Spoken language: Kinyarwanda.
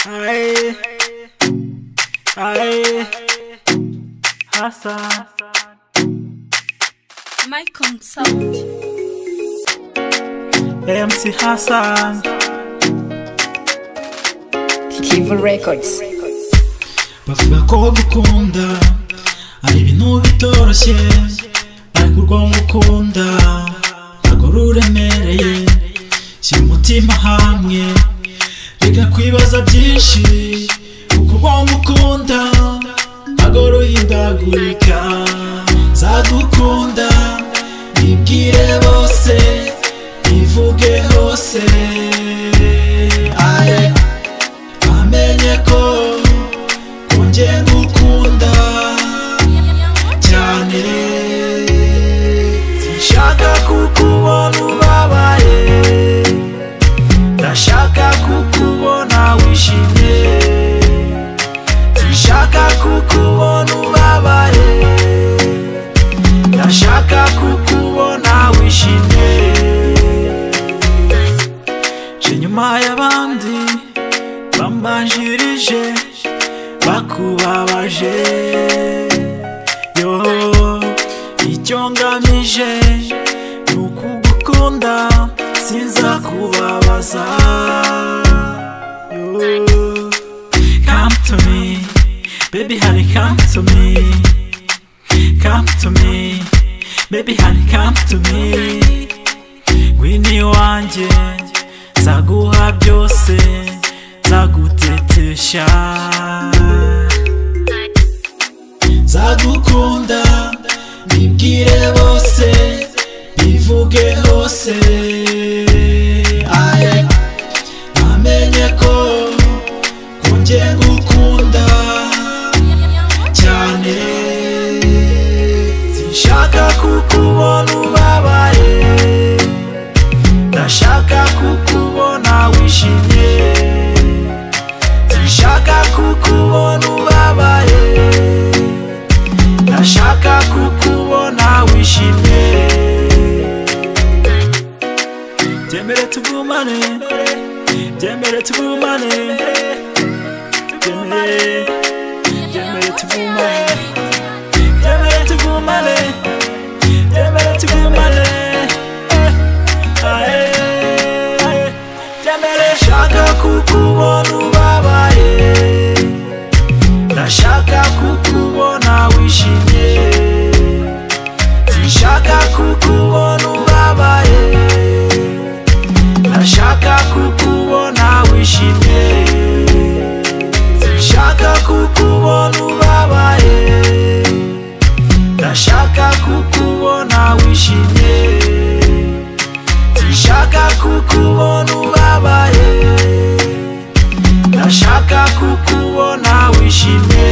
Aye, aye, Hassan, Michael Sound, MC Hassan, Kivu Records. bavuga ko gukunda ari ibintu bitoroshye, ariko urwo ngukunda ntabwo ruremereye. Shyira umutima hamwe, reka kwibaza byinshi, kuko urwo ngukunda ntabwo ruhindagurika. Nzagukunda bibwire bose, bivuge hose, aye bamenye ko njye ngukunda cyane. Sinshaka kukubona ubabaye, ndashaka kukubona wishimye. Sinshaka kukubona ubabaye, ndashaka kukubona wishimye. Je nyuma y'abandi bambanjirije, bakubabaje, yo icyo ngamije ni ukugukunda, sinzakubabaza. Yo come to me baby honey, come to me, come to me baby honey, come to me. Gwini wanjye nzaguha byose, nzagutetesha. Nzagukunda bibwire bose, bivuge hose, aye bamenye ko njye ngukunda cyane. Sinshaka kukubona ubabaye, ndashaka kukubona wishimye. Sinshaka kukubona ubabaye, ndashaka kukubona wishimye. Byemere tugumane, byemere tugumane, byemere tugumane, byemere tugumane, byemere tugumane, aye byemere. Ndashaka kukubona ubabaye, ndashaka kukubona wishimye. Sinshaka kukubona ubabaye, ndashaka kukubona wishimye. Sinshaka kukubona ubabaye, ndashaka kukubona wishimye. Sinshaka kukubona ubabaye, ndashaka kukubona wishimye.